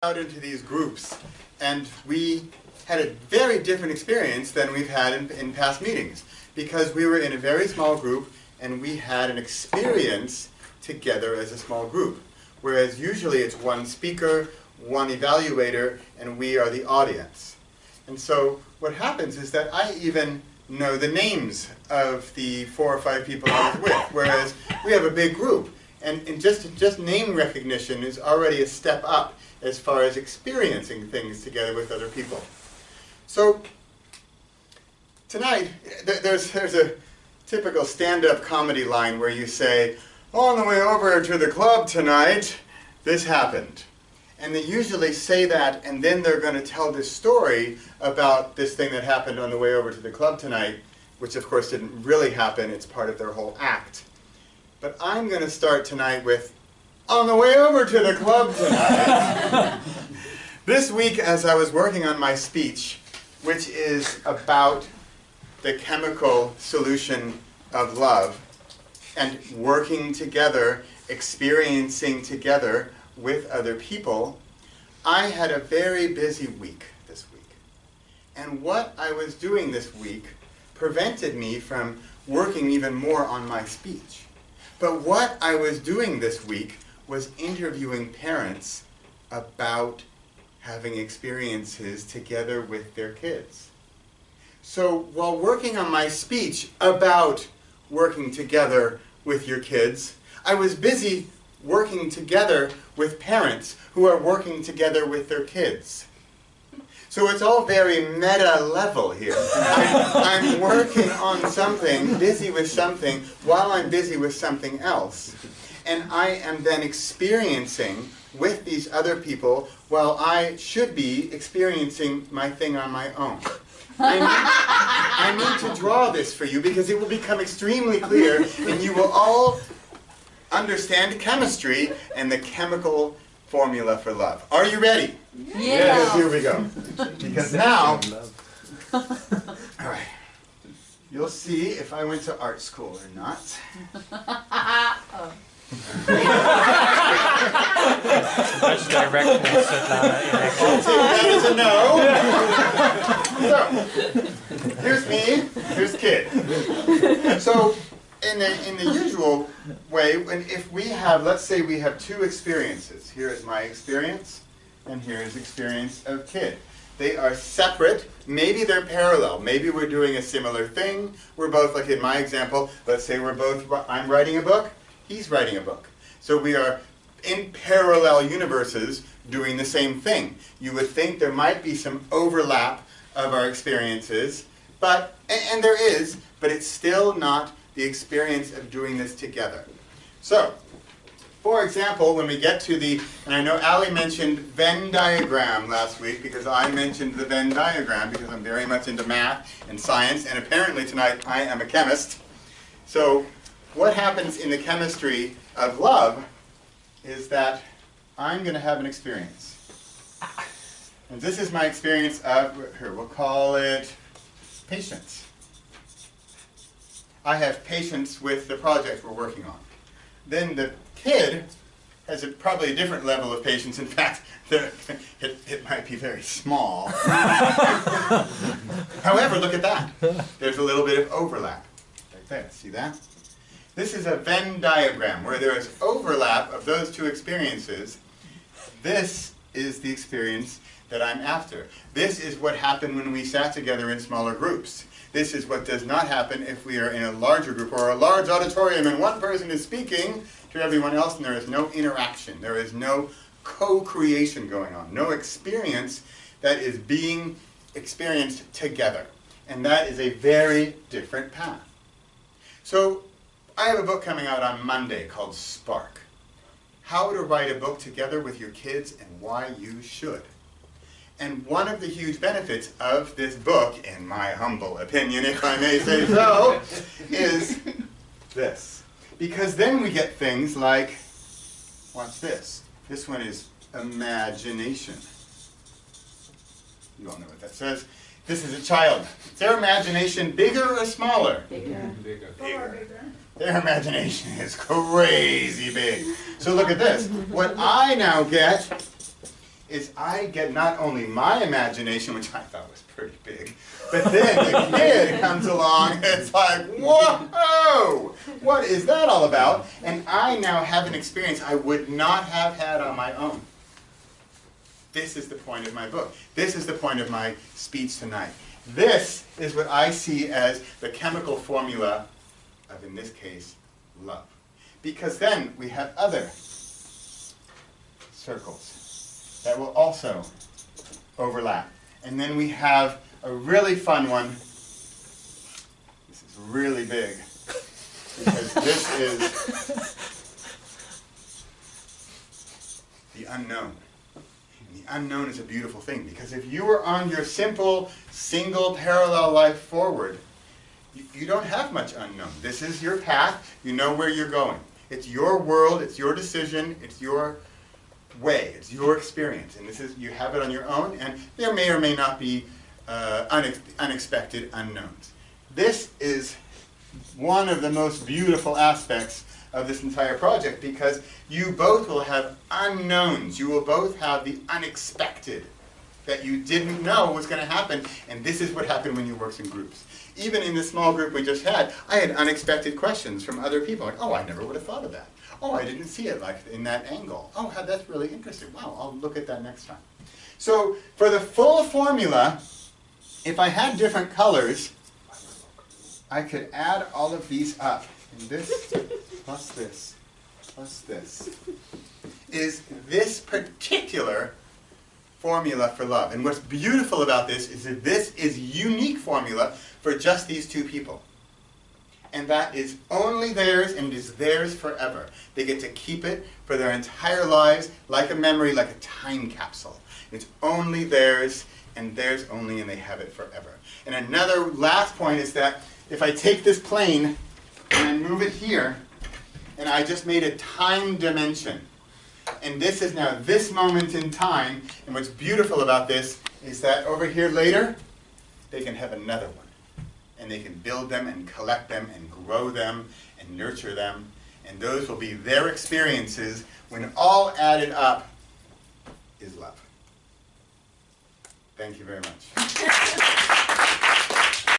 out into these groups, and we had a very different experience than we've had in past meetings, because we were in a very small group and we had an experience together as a small group, whereas usually it's one speaker, one evaluator, and we are the audience. And so what happens is that I even know the names of the 4 or 5 people I was with, whereas we have a big group, and just name recognition is already a step up as far as experiencing things together with other people. So tonight, there's a typical stand-up comedy line where you say, on the way over to the club tonight, this happened. And they usually say that, and then they're going to tell this story about this thing that happened on the way over to the club tonight, which of course didn't really happen. It's part of their whole act. But I'm going to start tonight with, on the way over to the club tonight. This week, as I was working on my speech, which is about the chemical solution of love, and working together, experiencing together with other people, I had a very busy week this week. And what I was doing this week prevented me from working even more on my speech. But what I was doing this week was interviewing parents about having experiences together with their kids. So while working on my speech about working together with your kids, I was busy working together with parents who are working together with their kids. So it's all very meta level here. I'm working on something, busy with something, while I'm busy with something else. And I am then experiencing with these other people while I should be experiencing my thing on my own. I need to draw this for you because it will become extremely clear and you will all understand chemistry and the chemical formula for love. Are you ready? Yeah. Yes, here we go. Because now, all right, you'll see if I went to art school or not. I'll take that as a no. So, here's me, here's kid. So, in the usual way, if we have, let's say we have 2 experiences. Here is my experience, and here is experience of kid. They are separate. Maybe they're parallel. Maybe we're doing a similar thing. We're both, like in my example, let's say we're both, I'm writing a book, he's writing a book. So we are in parallel universes doing the same thing. You would think there might be some overlap of our experiences, but, and there is, but it's still not the experience of doing this together. So, for example, when we get to the, and I know Ali mentioned Venn diagram last week because I mentioned the Venn diagram because I'm very much into math and science, and apparently tonight I am a chemist. So, what happens in the chemistry of love is that I'm going to have an experience. And this is my experience of, here, we'll call it patience. I have patience with the project we're working on. Then the kid has probably a different level of patience. In fact, it might be very small. However, look at that. There's a little bit of overlap. Like that. See that? This is a Venn diagram where there is overlap of those 2 experiences. This is the experience that I'm after. This is what happened when we sat together in smaller groups. This is what does not happen if we are in a larger group or a large auditorium and one person is speaking to everyone else and there is no interaction. There is no co-creation going on. No experience that is being experienced together. And that is a very different path. So, I have a book coming out on Monday called Spark. How to write a book together with your kids and why you should. And one of the huge benefits of this book, in my humble opinion, if I may say so, is this. Because then we get things like, watch this. This one is imagination. You all know what that says. This is a child. Is their imagination bigger or smaller? Bigger. Bigger. Their imagination is crazy big. So look at this. What I now get is I get not only my imagination, which I thought was pretty big, but then the kid comes along and it's like, whoa, what is that all about? And I now have an experience I would not have had on my own. This is the point of my book. This is the point of my speech tonight. This is what I see as the chemical formula of, in this case, love. Because then we have other circles that will also overlap. And then we have a really fun one. This is really big. Because this is the unknown. And the unknown is a beautiful thing, because if you were on your simple, single, parallel life forward, you don't have much unknown. This is your path. You know where you're going. It's your world. It's your decision. It's your way. It's your experience. And this is, you have it on your own, and there may or may not be unexpected unknowns. This is one of the most beautiful aspects of this entire project, because you both will have unknowns. You will both have the unexpected that you didn't know was going to happen, and this is what happened when you work in groups. Even in the small group we just had, I had unexpected questions from other people, like, oh, I never would have thought of that. Oh, I didn't see it like in that angle. Oh, that's really interesting. Wow, I'll look at that next time. So for the full formula, if I had different colors, I could add all of these up. And this plus this plus this is this particular formula for love. And what's beautiful about this is that this is a unique formula for just these two people. And that is only theirs, and it is theirs forever. They get to keep it for their entire lives, like a memory, like a time capsule. It's only theirs, and theirs only, and they have it forever. And another last point is that if I take this plane and I move it here, and I just made a time dimension, and this is now this moment in time, and what's beautiful about this is that over here later, they can have another one. And they can build them and collect them and grow them and nurture them. And those will be their experiences when all added up is love. Thank you very much.